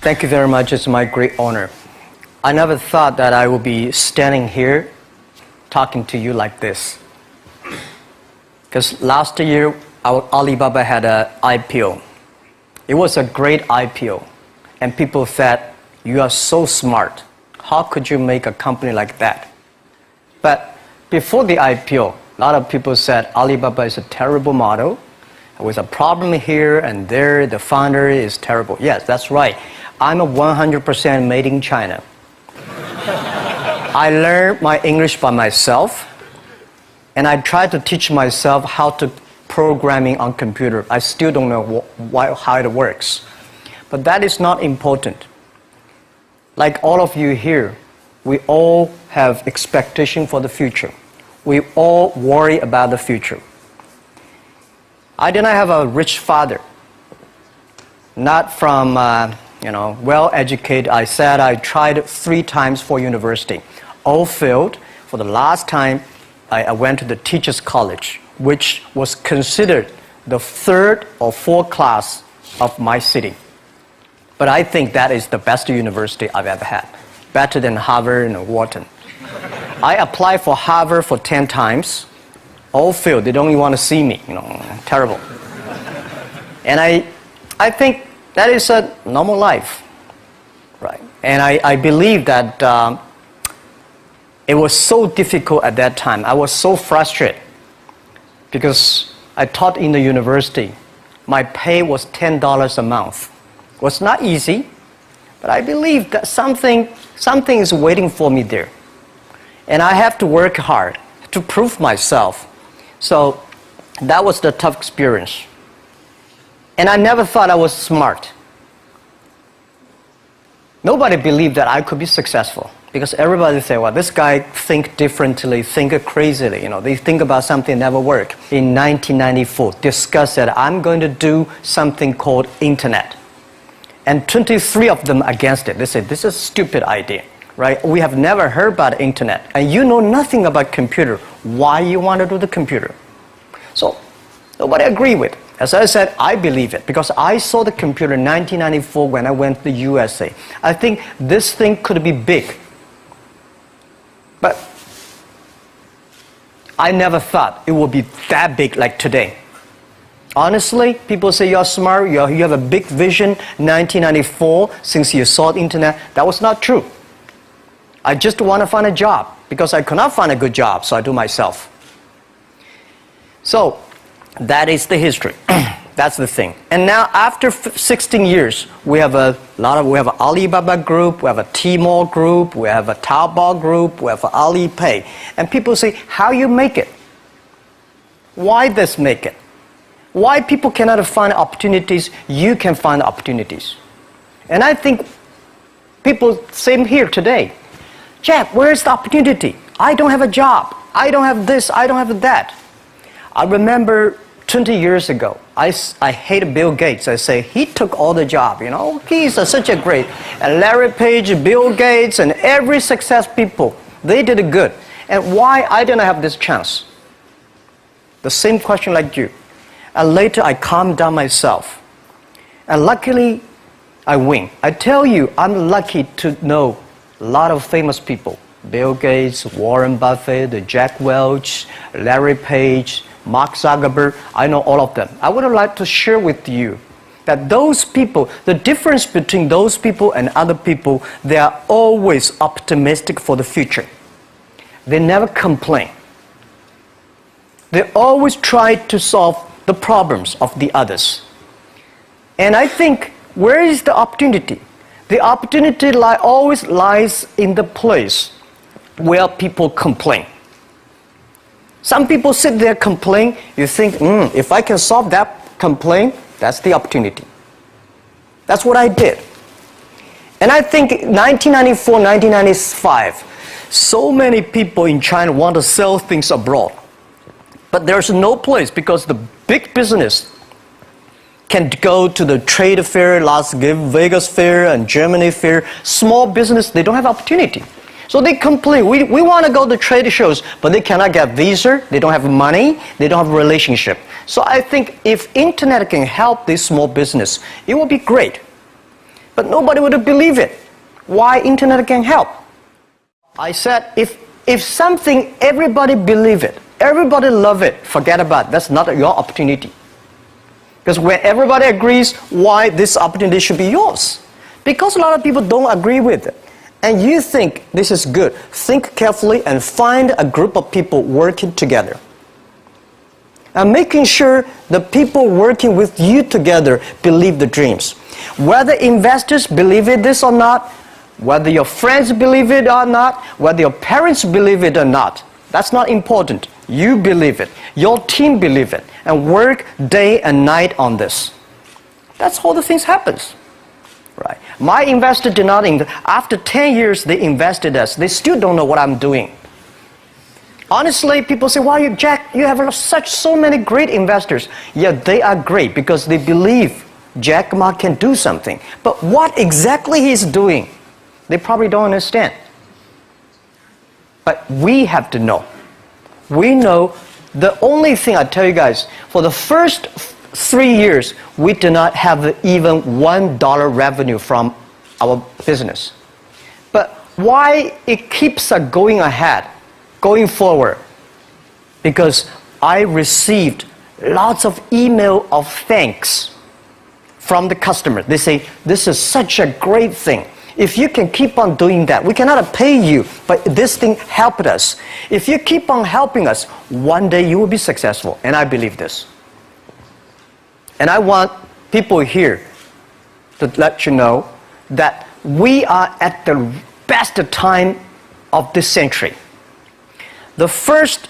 Thank you very much. It's my great honor. I never thought that I would be standing here talking to you like this. Because last year, our Alibaba had an IPO. It was a great IPO. And people said, you are so smart. How could you make a company like that? But before the IPO, a lot of people said Alibaba is a terrible model. There was a problem here and there. The founder is terrible. Yes, that's right. I'm a 100% made in China. I learned my English by myself, and I tried to teach myself how to programming on computer. I still don't know how it works. But that is not important. Like all of you here, we all have expectation for the future. We all worry about the future. I did not have a rich father, not from well-educated. I said I tried 3 times for university. All failed. For the last time, I went to the teacher's college, which was considered the 3rd or 4th class of my city. But I think that is the best university I've ever had, better than Harvard and Wharton. I applied for Harvard for 10 times. All failed. They don't even want to see me. Terrible. And I think that is a normal life, right? And I believe that it was so difficult at that time. I was so frustrated because I taught in the university. My pay was $10 a month. It was not easy, but I believe that something is waiting for me there. And I have to work hard to prove myself. So that was the tough experience. And I never thought I was smart. Nobody believed that I could be successful because everybody said, well, this guy think differently, think crazily. They think about something never work. In 1994, discussed that I'm going to do something called internet. And 23 of them against it. They said, this is a stupid idea, right? We have never heard about internet. And you know nothing about computer. Why you want to do the computer? So nobody agreed with it. As I said, I believe it because I saw the computer in 1994 when I went to the USA. I think this thing could be big. But I never thought it would be that big like today. Honestly, people say you're smart, you have a big vision. 1994, since you saw the internet, that was not true. I just want to find a job because I could not find a good job, so I do myself. So that is the history. That's the thing. And now after 16 years, we have an Alibaba group, we have a Tmall group, we have a Taobao group, we have Alipay. And people say, how you make it? Why this make it? Why people cannot find opportunities, you can find opportunities. And I think people, same here today. Jack, where's the opportunity? I don't have a job. I don't have this, I don't have that. I remember 20 years ago, I hated Bill Gates. I say, he took all the job, He's such a great. And Larry Page, Bill Gates, and every success people, they did it good. And why I didn't have this chance? The same question like you. And later I calmed down myself. And luckily, I win. I tell you, I'm lucky to know a lot of famous people. Bill Gates, Warren Buffett, Jack Welch, Larry Page, Mark Zuckerberg. I know all of them. I would like to share with you that those people, the difference between those people and other people, they are always optimistic for the future. They never complain. They always try to solve the problems of the others. And I think, where is the opportunity? The opportunity always lies in the place where people complain. Some people sit there complain. You think, if I can solve that complaint, that's the opportunity. That's what I did. And I think 1994, 1995, so many people in China want to sell things abroad. But there's no place because the big business can go to the trade fair, Las Vegas fair and Germany fair. Small business, they don't have opportunity. So they complain, we want to go to trade shows, but they cannot get visa, they don't have money, they don't have a relationship. So I think if internet can help this small business, it will be great. But nobody would believe it. Why internet can help? I said, if something everybody believe it, everybody love it, forget about it. That's not your opportunity. Because when everybody agrees, why this opportunity should be yours? Because a lot of people don't agree with it. And you think this is good. Think carefully and find a group of people working together. And making sure the people working with you together believe the dreams. Whether investors believe it this or not, whether your friends believe it or not, whether your parents believe it or not, that's not important. You believe it. Your team believe it. And work day and night on this. That's how the things happens. Right. My investor did not invest. After 10 years, they invested us. They still don't know what I'm doing. Honestly, people say, "Wow, Jack, you have so many great investors." Yeah, they are great because they believe Jack Ma can do something. But what exactly he's doing, they probably don't understand. But we have to know. We know the only thing I tell you guys, for the first 3 years, we do not have even $1 revenue from our business. But why it keeps us going ahead, going forward? Because I received lots of email of thanks from the customer. They say, "This is such a great thing. If you can keep on doing that, we cannot pay you, but this thing helped us. If you keep on helping us, one day you will be successful." And I believe this. And I want people here to let you know that we are at the best time of this century. The first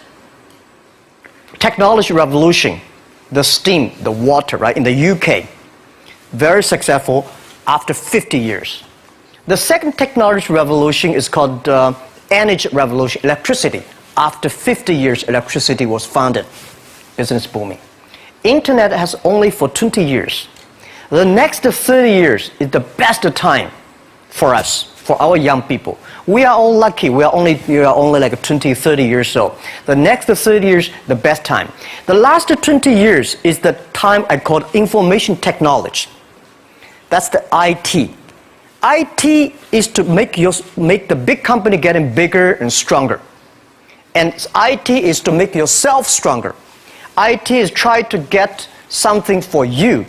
technology revolution, the steam, the water, right, in the UK, very successful after 50 years. The second technology revolution is called energy revolution, electricity. After 50 years, electricity was founded, business booming. Internet has only for 20 years. The next 30 years is the best time for us, for our young people. We are all lucky. We are only like 20, 30 years old. The next 30 years, the best time. The last 20 years is the time I call information technology. That's the IT. IT is to make the big company getting bigger and stronger. And IT is to make yourself stronger. IT is trying to get something for you.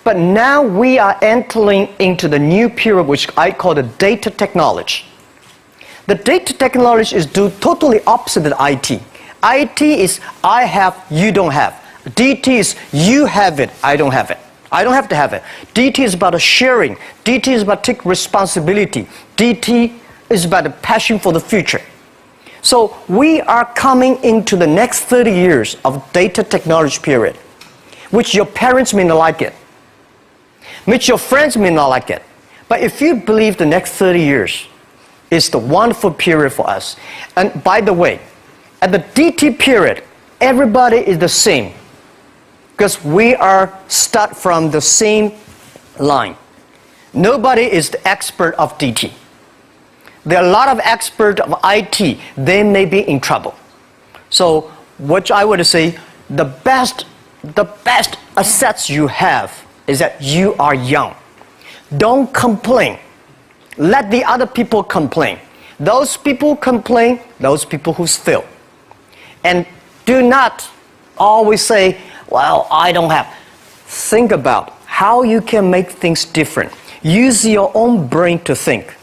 But now we are entering into the new period, which I call the data technology. The data technology is totally opposite of IT. IT is I have, you don't have. DT is you have it, I don't have it. I don't have to have it. DT is about sharing. DT is about taking responsibility. DT is about the passion for the future. So we are coming into the next 30 years of data technology period, which your parents may not like it, which your friends may not like it. But if you believe the next 30 years is the wonderful period for us. And by the way, at the DT period, everybody is the same because we are start from the same line. Nobody is the expert of DT. There are a lot of experts of IT. They may be in trouble. So what I would say, the best assets you have is that you are young. Don't complain. Let the other people complain. Those people complain, those people who fail. And do not always say, "Well, I don't have." Think about how you can make things different. Use your own brain to think.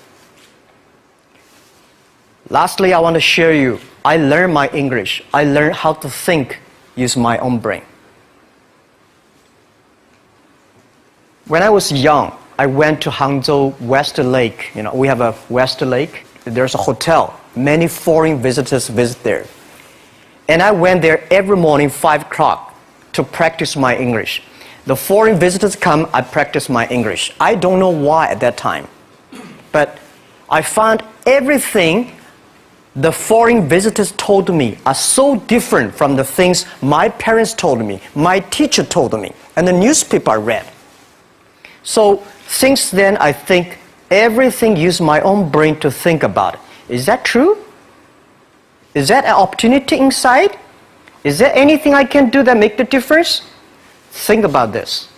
Lastly, I want to share you, I learned my English. I learned how to think, use my own brain. When I was young, I went to Hangzhou West Lake. You know, we have a West Lake. There's a hotel. Many foreign visitors visit there. And I went there every morning, 5 o'clock, to practice my English. The foreign visitors come, I practice my English. I don't know why at that time. But I found everything the foreign visitors told me are so different from the things my parents told me, my teacher told me, and the newspaper I read. So since then, I think everything use my own brain to think about it. Is that true? Is that an opportunity inside? Is there anything I can do that make the difference? Think about this.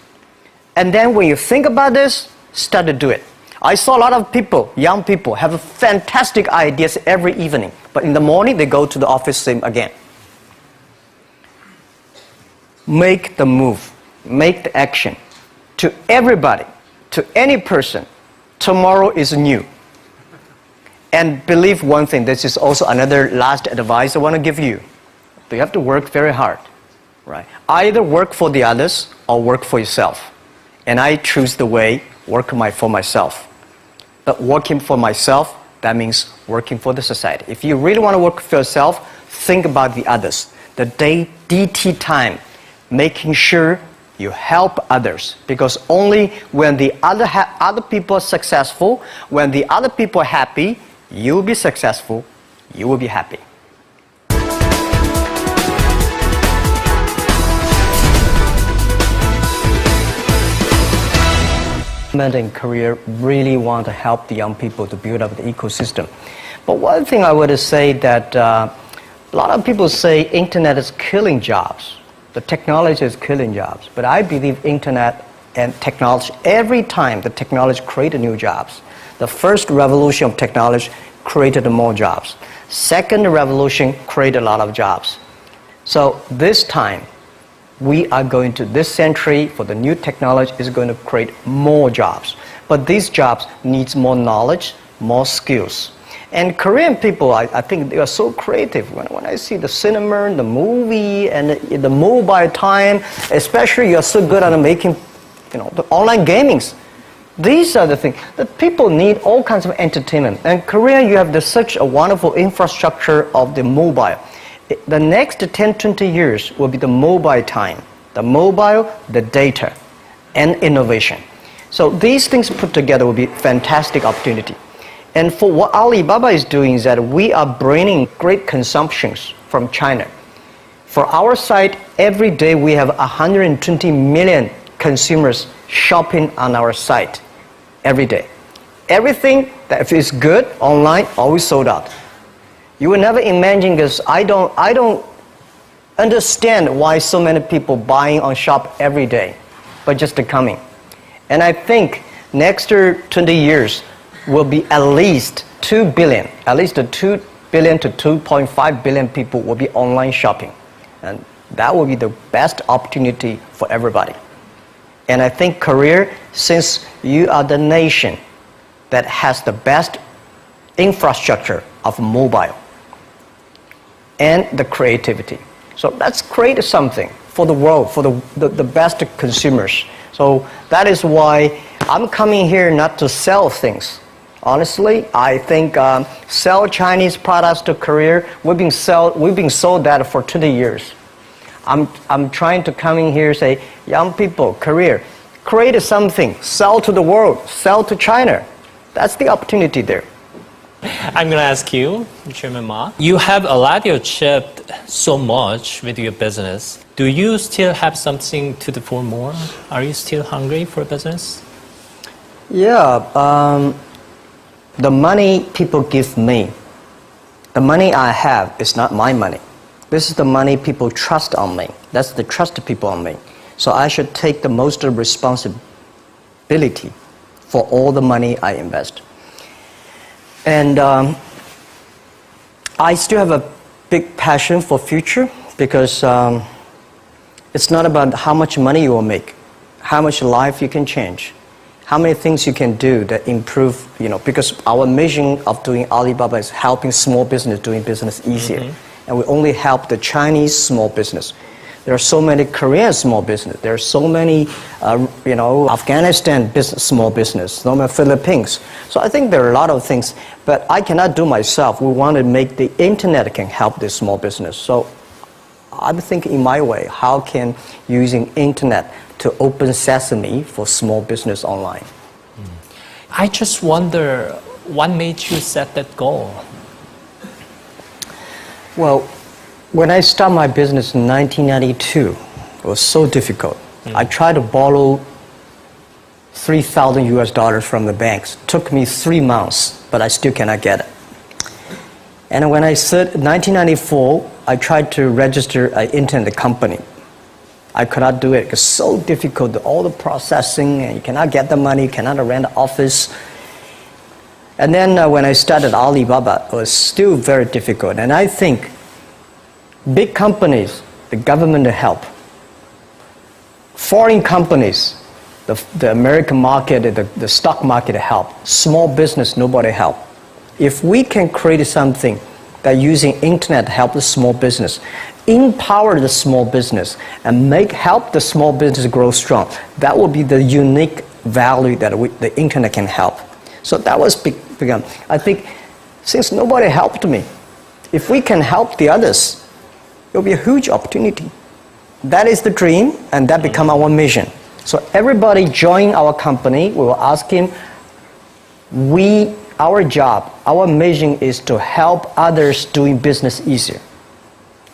And then when you think about this, start to do it. I saw a lot of people, young people, have fantastic ideas every evening. But in the morning, they go to the office same again. Make the move. Make the action. To everybody, to any person, tomorrow is new. And believe one thing, this is also another last advice I want to give you. You have to work very hard. Right? Either work for the others or work for yourself. And I choose the way, work for myself. But working for myself, that means working for the society. If you really want to work for yourself, think about the others. The DT time, making sure you help others. Because only when the other people are successful, when the other people are happy, you will be successful, you will be happy. In Korea really want to help the young people to build up the ecosystem. But one thing I would say that a lot of people say internet is killing jobs. The technology is killing jobs. But I believe internet and technology, every time the technology created new jobs. The first revolution of technology created more jobs. Second revolution created a lot of jobs. So this time, we are going to, this century, for the new technology, is going to create more jobs. But these jobs needs more knowledge, more skills. And Korean people, I think they are so creative. When I see the cinema, the movie, and the mobile time, especially you're so good at making, the online gamings. These are the things that people need, all kinds of entertainment. And Korea, you have such a wonderful infrastructure of the mobile. The next 10, 20 years will be the mobile time. The mobile, the data, and innovation. So these things put together will be fantastic opportunity. And for what Alibaba is doing is that we are bringing great consumptions from China. For our site, every day we have 120 million consumers shopping on our site every day. Everything that is good online, always sold out. You will never imagine this. I don't understand why so many people buying on shop every day, but just coming. And I think next 20 years will be at least 2 billion, at least 2 billion to 2.5 billion people will be online shopping. And that will be the best opportunity for everybody. And I think Korea, since you are the nation that has the best infrastructure of mobile, and the creativity. So let's create something for the world, for the best consumers. So that is why I'm coming here not to sell things. Honestly, I think sell Chinese products to Korea, we've been sold that for 20 years. I'm trying to come in here and say, young people, Korea, create something, sell to the world, sell to China. That's the opportunity there. I'm going to ask you, Chairman Ma. You have a lot achieved so much with your business. Do you still have something to do for more? Are you still hungry for business? Yeah. The money people give me, the money I have is not my money. This is the money people trust on me. That's the trust people on me. So I should take the most responsibility for all the money I invest. And I still have a big passion for future because it's not about how much money you will make, how much life you can change, how many things you can do that improve, because our mission of doing Alibaba is helping small business doing business easier. Mm-hmm. And we only help the Chinese small business. There are so many Korean small business. There are so many, Afghanistan small business, so many Philippines. So I think there are a lot of things, but I cannot do myself. We want to make the internet can help this small business. So I'm thinking in my way, how can using internet to open sesame for small business online? I just wonder, what made you set that goal? Well, when I started my business in 1992, it was so difficult. I tried to borrow $3,000 from the banks. It took me 3 months, but I still cannot get it. And when I said 1994, I tried to register an internet company. I could not do it. It's so difficult, all the processing, and you cannot get the money, you cannot rent an office. And then when I started Alibaba, it was still very difficult. And I think big companies, the government help. Foreign companies, the American market, the stock market help. Small business, nobody help. If we can create something that using internet help the small business, empower the small business, and help the small business grow strong, that will be the unique value that the internet can help. So that was begun. I think since nobody helped me, if we can help the others, it will be a huge opportunity. That is the dream, and that become our mission. So everybody join our company, we will ask him, our job, our mission is to help others doing business easier.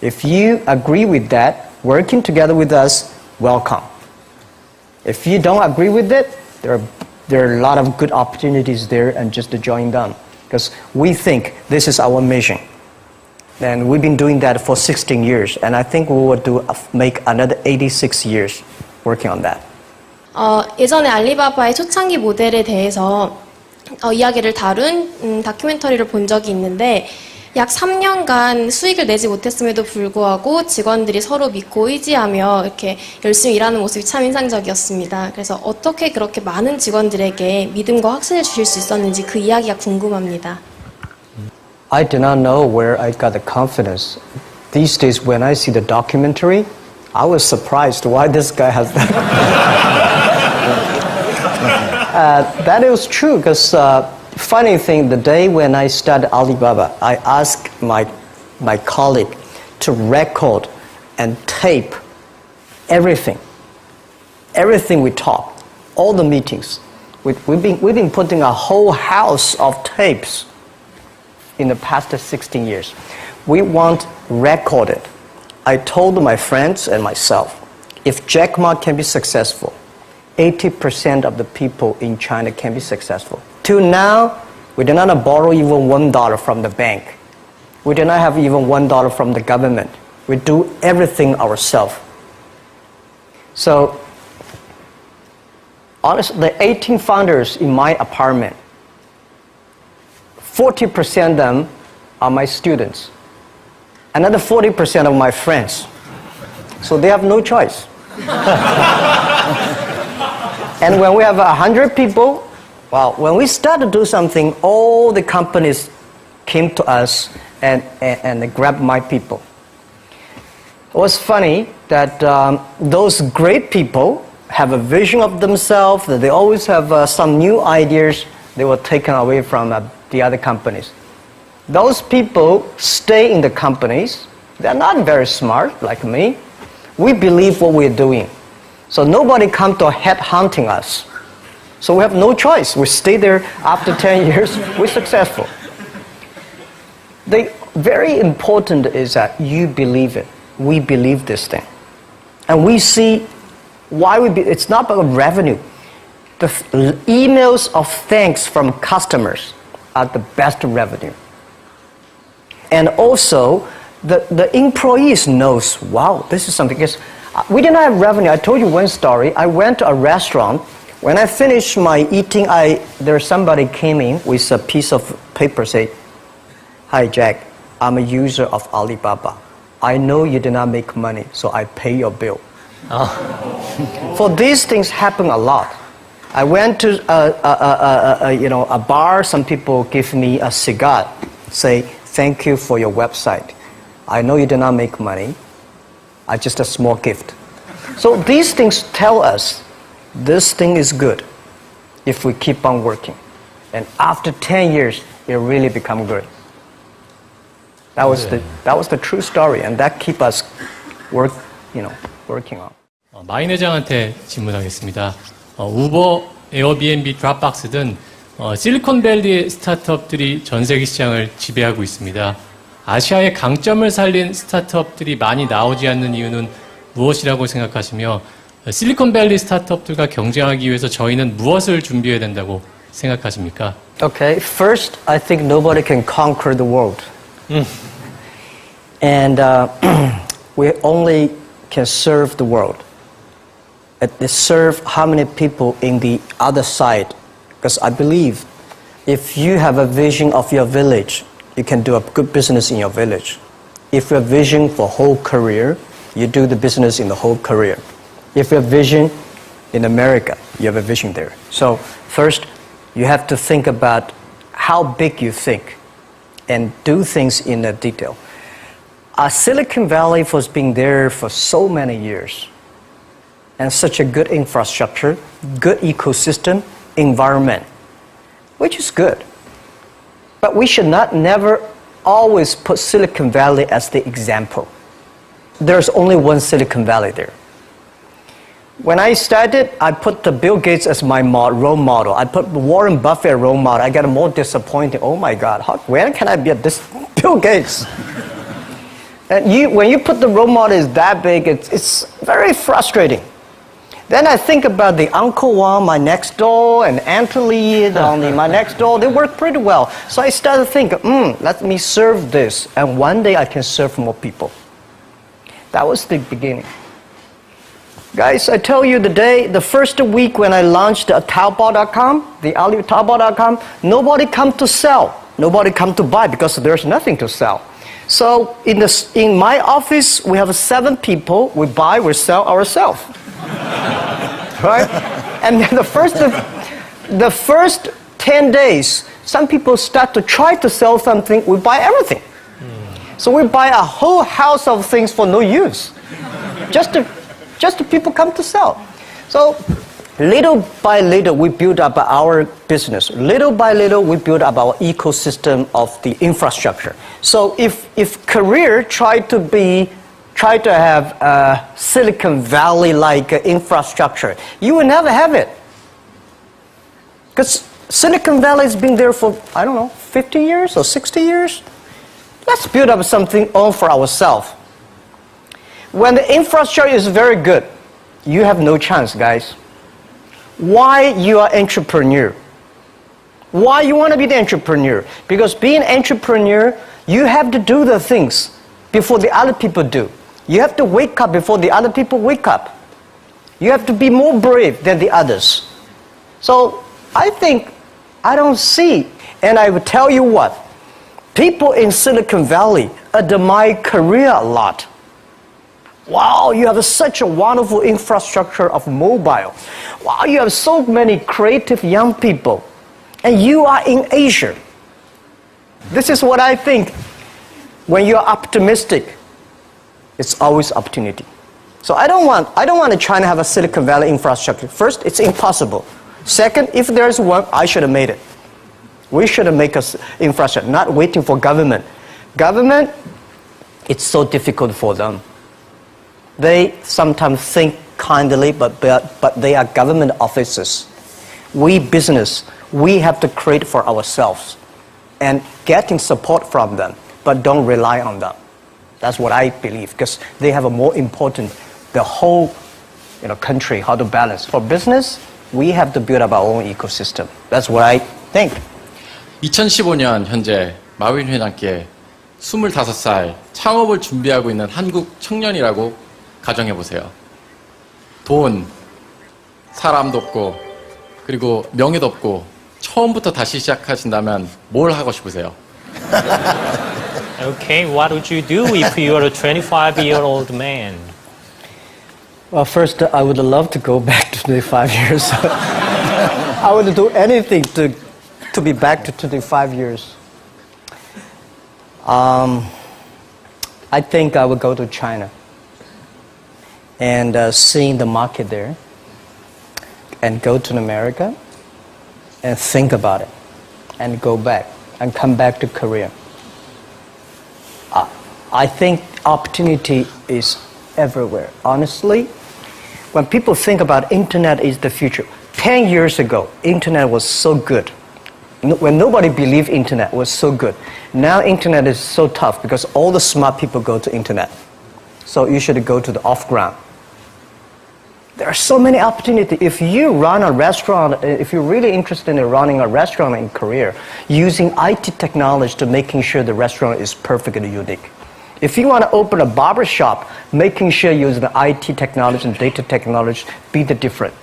If you agree with that, working together with us, welcome. If you don't agree with it, there are a lot of good opportunities there, and just to join them. Because we think this is our mission. And we've been doing that for 16 years. And I think we will make another 86 years working on that. 예전에 알리바바의 초창기 모델에 대해서 이야기를 다룬 다큐멘터리를 본 적이 있는데 약 3년간 수익을 내지 못했음에도 불구하고 직원들이 서로 믿고 의지하며 이렇게 열심히 일하는 모습이 참 인상적이었습니다. 그래서 어떻게 그렇게 많은 직원들에게 믿음과 확신을 주실 수 있었는지 그 이야기가 궁금합니다. I do not know where I got the confidence. These days when I see the documentary, I was surprised why this guy has that. That is true because funny thing, the day when I started Alibaba, I asked my colleague to record and tape everything we talk, all the meetings. We've been putting a whole house of tapes in the past 16 years. We want recorded. I told my friends and myself, if Jack Ma can be successful, 80% of the people in China can be successful. Till now, we did not borrow even $1 from the bank. We did not have even $1 from the government. We do everything ourselves. So, honestly, the 18 founders in my apartment, 40% of them are my students. Another 40% of my friends. So they have no choice. And when we have 100 people, well, when we start to do something, all the companies came to us and they grabbed my people. It was funny that those great people have a vision of themselves, that they always have some new ideas. They were taken away from the other companies. Those people stay in the companies. They're not very smart like me. We believe what we're doing. So nobody come to head hunting us. So we have no choice. We stay there after 10 years, we're successful. The very important is that you believe it. We believe this thing. And we see why it's not about revenue. The emails of thanks from customers are the best revenue. And also, the employees knows, wow, this is something. Because we didn't have revenue. I told you one story. I went to a restaurant. When I finished my eating, somebody came in with a piece of paper, say, "Hi, Jack, I'm a user of Alibaba. I know you did not make money, so I pay your bill." For these things happen a lot. I went to a bar. Some people give me a cigar, say, "Thank you for your website. I know you did not make money. Just a small gift." So these things tell us this thing is good if we keep on working. And after 10 years, it really become good. That was the true story, and that keep us working on. 마인 회장한테 질문하겠습니다. 우버, 에어비앤비, 드랍박스 등 실리콘밸리 스타트업들이 전 세계 시장을 지배하고 있습니다. 아시아의 강점을 살린 스타트업들이 많이 나오지 않는 이유는 무엇이라고 생각하시며 실리콘밸리 스타트업들과 경쟁하기 위해서 저희는 무엇을 준비해야 된다고 생각하십니까? Okay, first, I think nobody can conquer the world. And we only can serve the world. Serve how many people in the other side? Because I believe If you have a vision of your village, you can do a good business in your village. If your vision for whole career, you do the business in the whole career. If your vision in America, you have a vision there. So first, you have to think about how big you think and do things in a detail. Silicon Valley was being there for so many years and such a good infrastructure, good ecosystem, environment, which is good. But we should not never always put Silicon Valley as the example. There's only one Silicon Valley there. When I started, I put the Bill Gates as my role model. I put Warren Buffett as role model. I got more disappointed. Oh my God, when can I be at this Bill Gates? And when you put the role model is that big, it's very frustrating. Then I think about the Uncle Wang, my next door, and Anthony, my next door. They work pretty well. So I started thinking, let me serve this. And one day I can serve more people. That was the beginning. Guys, I tell you the first week when I launched Taobao.com, the Taobao.com, nobody come to sell. Nobody come to buy because there's nothing to sell. So in my office, we have 7 people. We buy, we sell ourselves. Right? And then the first 10 days, some people start to try to sell something, we buy everything. So we buy a whole house of things for no use. Just to people come to sell. So little by little, we build up our business. Little by little, we build up our ecosystem of the infrastructure. So if career try to have a Silicon Valley-like infrastructure, you will never have it. Because Silicon Valley has been there for, 50 years or 60 years. Let's build up something all for ourselves. When the infrastructure is very good, you have no chance, guys. Why you are entrepreneur? Why you want to be the entrepreneur? Because being entrepreneur, you have to do the things before the other people do. You have to wake up before the other people wake up. You have to be more brave than the others. So I think I don't see, and I will tell you what, people in Silicon Valley admire Korea a lot. Wow, you have such a wonderful infrastructure of mobile. Wow, you have so many creative young people. And you are in Asia. This is what I think. When you're optimistic, it's always opportunity. So I don't want to try to have a Silicon Valley infrastructure. First, it's impossible. Second, if there's one, I should have made it. We should have made an infrastructure, not waiting for government. Government, it's so difficult for them. They sometimes think kindly, but they are government officers. We business, we have to create for ourselves and getting support from them, but don't rely on them. That's what I believe, because they have a more important, the whole country, how to balance. For business, we have to build up our own ecosystem. That's what I think. 2015년 현재 마윈 회장께 25살 창업을 준비하고 있는 한국 청년이라고 가정해보세요. 돈, 사람도 없고, 그리고 명예도 없고, 처음부터 다시 시작하신다면 뭘 하고 싶으세요? Okay, what would you do if you were a 25-year-old man? Well, first, I would love to go back to 25 years. I would do anything to be back to 25 years. I think I would go to China and seeing the market there, and go to America and think about it and go back and come back to Korea. I think opportunity is everywhere. Honestly, when people think about internet is the future, 10 years ago, internet was so good. When nobody believed internet was so good. Now internet is so tough because all the smart people go to internet. So you should go to the off-ground. There are so many opportunities. If you run a restaurant, if you're really interested in running a restaurant in Korea, using IT technology to making sure the restaurant is perfectly unique. If you want to open a barber shop, making sure you use the IT technology and data technology, be the different.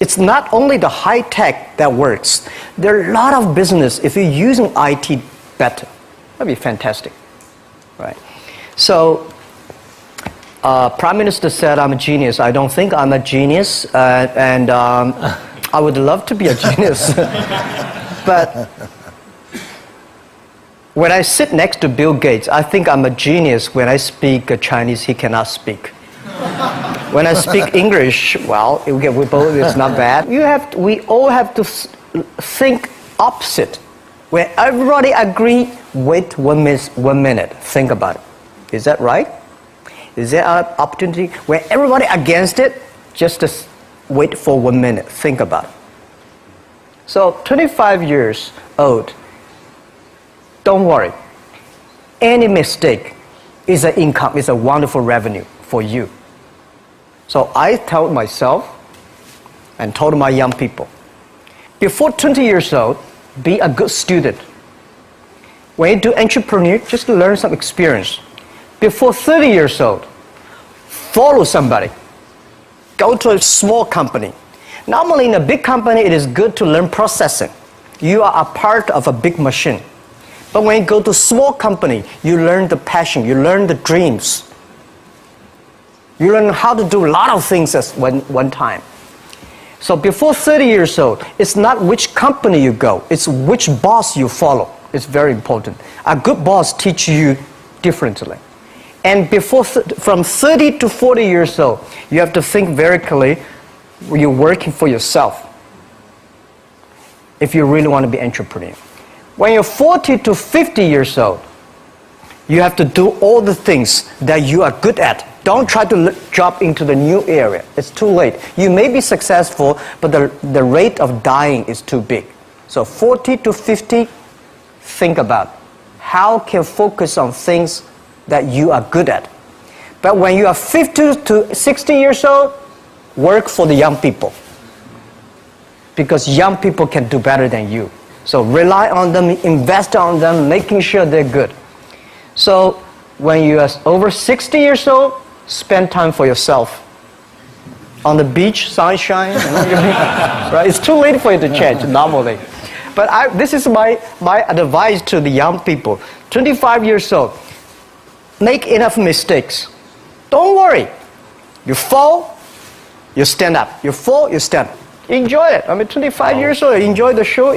It's not only the high tech that works. There are a lot of business if you're using IT better. That'd be fantastic, right? So, Prime Minister said I'm a genius. I don't think I'm a genius, and I would love to be a genius. But when I sit next to Bill Gates, I think I'm a genius. When I speak Chinese, he cannot speak. When I speak English, well, it's not bad. We all have to think opposite. When everybody agree, wait 1 minute, think about it. Is that right? Is there an opportunity? When everybody against it, just wait for 1 minute, think about it. So 25 years old, don't worry. Any mistake is an income, is a wonderful revenue for you. So I told myself and told my young people, before 20 years old, be a good student. When you do entrepreneur, just learn some experience. Before 30 years old, follow somebody. Go to a small company. Normally in a big company, it is good to learn processing. You are a part of a big machine. But when you go to a small company, you learn the passion, you learn the dreams. You learn how to do a lot of things at one time. So before 30 years old, it's not which company you go, it's which boss you follow. It's very important. A good boss teaches you differently. And from 30 to 40 years old, you have to think very clearly, you're working for yourself if you really want to be an entrepreneur. When you're 40 to 50 years old, you have to do all the things that you are good at. Don't try to jump into the new area. It's too late. You may be successful, but the rate of dying is too big. So 40 to 50, think about how can focus on things that you are good at. But when you are 50 to 60 years old, work for the young people. Because young people can do better than you. So rely on them, invest on them, making sure they're good. So when you are over 60 years old, spend time for yourself. On the beach, sunshine, right? It's too late for you to change normally. But this is my advice to the young people. 25 years old, make enough mistakes. Don't worry. You fall, you stand up. You fall, you stand up. Enjoy it. 25 years old, enjoy the show.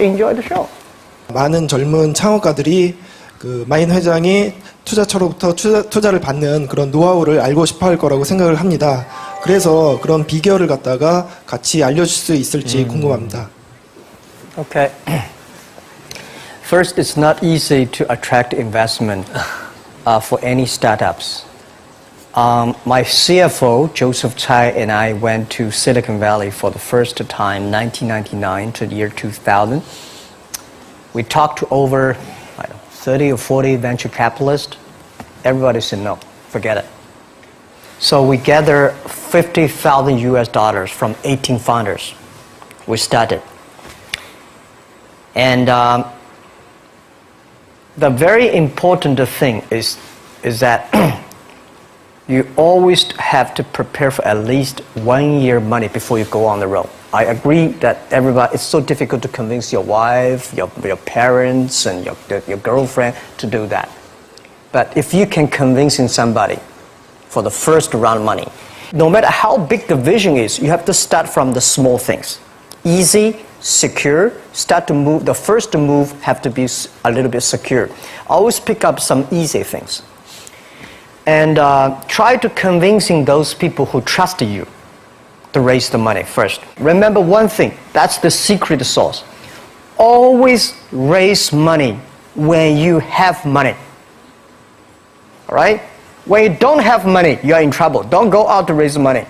많은 젊은 창업가들이 그 마인 회장이 투자처로부터 투자를 받는 그런 노하우를 알고 싶어 할 거라고 생각을 합니다. 그래서 그런 비결을 갖다가 같이 알려줄 수 있을지 궁금합니다. Okay. First, it's not easy to attract investment for any startups. My CFO, Joseph Tsai, and I went to Silicon Valley for the first time, 1999 to the year 2000. We talked to over 30 or 40 venture capitalists. Everybody said no, forget it. So we gathered $50,000 from 18 founders. We started. And the very important thing is that you always have to prepare for at least 1 year money before you go on the road. I agree that it's so difficult to convince your wife, your parents, and your girlfriend to do that. But if you can convince somebody for the first round of money, no matter how big the vision is, you have to start from the small things. Easy, secure, start to move. The first move have to be a little bit secure. Always pick up some easy things. And try to convincing those people who trust you to raise the money first. Remember one thing, that's the secret sauce. Always raise money when you have money. All right? When you don't have money, you're in trouble. Don't go out to raise money.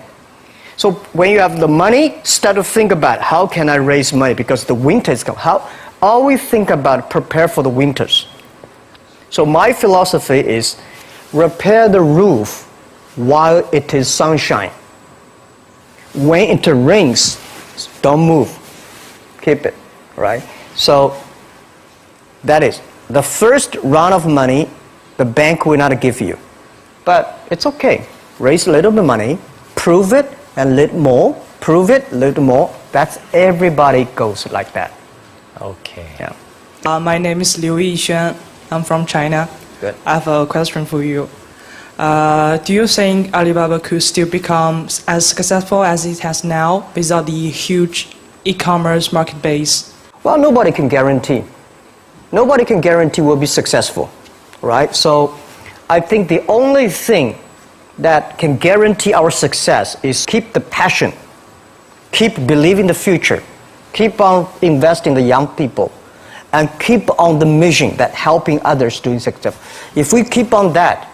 So when you have the money, start to think about how can I raise money because the winter is coming. Always think about prepare for the winters. So my philosophy is repair the roof while it is sunshine. When it rains, don't move. Keep it, right? So that is the first round of money, the bank will not give you. But it's okay. Raise a little bit of money, prove it, and a little more, prove it, a little more, That's everybody goes like that. Okay. Yeah. My name is Liu Yixuan. I'm from China. Good. I have a question for you. Do you think Alibaba could still become as successful as it has now without the huge e-commerce market base? Well, nobody can guarantee. Nobody can guarantee we'll be successful, right? So I think the only thing that can guarantee our success is keep the passion, keep believing the future, keep on investing in the young people, and keep on the mission that helping others doing success. If we keep on that,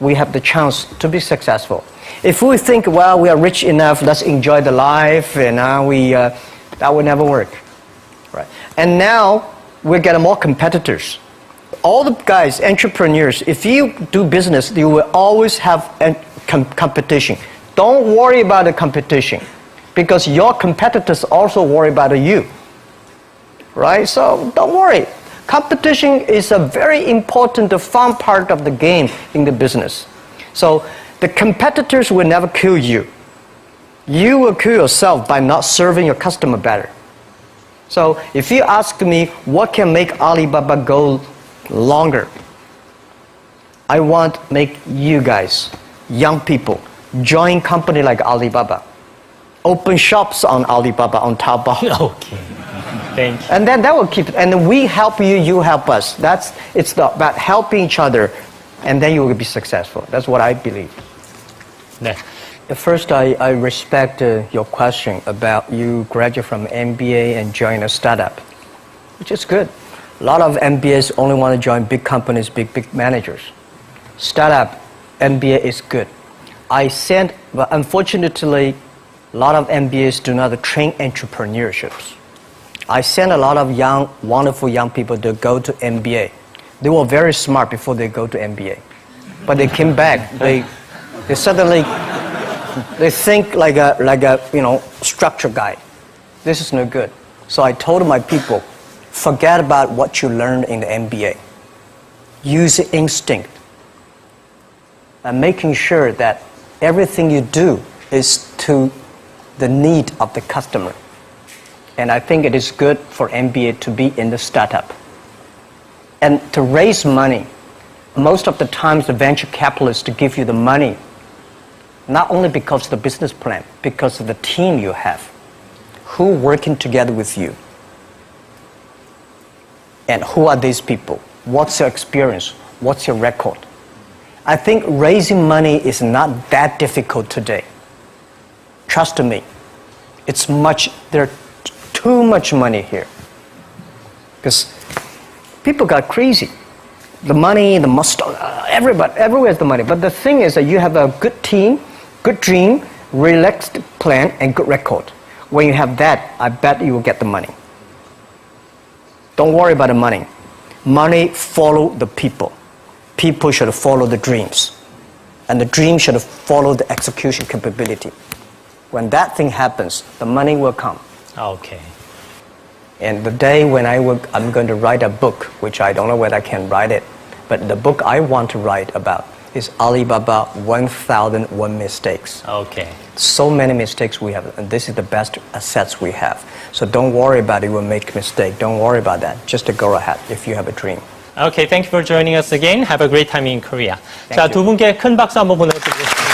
we have the chance to be successful. If we think, well, we are rich enough, let's enjoy the life, and that would never work, right? And now we're getting more competitors. All the guys, entrepreneurs, if you do business, you will always have competition. Don't worry about the competition, because your competitors also worry about you, right? So don't worry. Competition is a very important, fun part of the game in the business. So the competitors will never kill you. You will kill yourself by not serving your customer better. So if you ask me what can make Alibaba go longer, I want to make you guys, young people, join company like Alibaba. Open shops on Alibaba, on Taobao. Okay. Thank you. And then that will keep, and we help you, you help us. It's about helping each other, and then you will be successful. That's what I believe. 네. First, I respect your question about you graduate from MBA and join a startup, which is good. A lot of MBAs only want to join big companies, big managers. Startup, MBA is good. But unfortunately, a lot of MBAs do not train entrepreneurships. I sent a lot of young, wonderful young people to go to MBA. They were very smart before they go to MBA. But they came back, they suddenly, they think like a structure guy. This is no good. So I told my people, forget about what you learned in the MBA. Use instinct. And making sure that everything you do is to the need of the customer. And I think it is good for MBA to be in the startup. And to raise money, most of the times the venture capitalists give you the money, not only because of the business plan, because of the team you have, who working together with you. And who are these people? What's your experience? What's your record? I think raising money is not that difficult today. Trust me. There's too much money here. Because people got crazy. The money, the mustard, everywhere is the money. But the thing is that you have a good team, good dream, relaxed plan, and good record. When you have that, I bet you will get the money. Don't worry about the money. Money follow the people. People should follow the dreams. And the dream should follow the execution capability. When that thing happens, the money will come. Okay. And the day when I'm going to write a book, which I don't know whether I can write it, but the book I want to write about is Alibaba 1001 Mistakes. Okay. So many mistakes we have, and this is the best assets we have. So don't worry about it, you will make a mistake. Don't worry about that. Just to go ahead if you have a dream. Okay, thank you for joining us again. Have a great time in Korea. Thank 자, you. 두 분께 큰 박수 한번 보내드리겠습니다.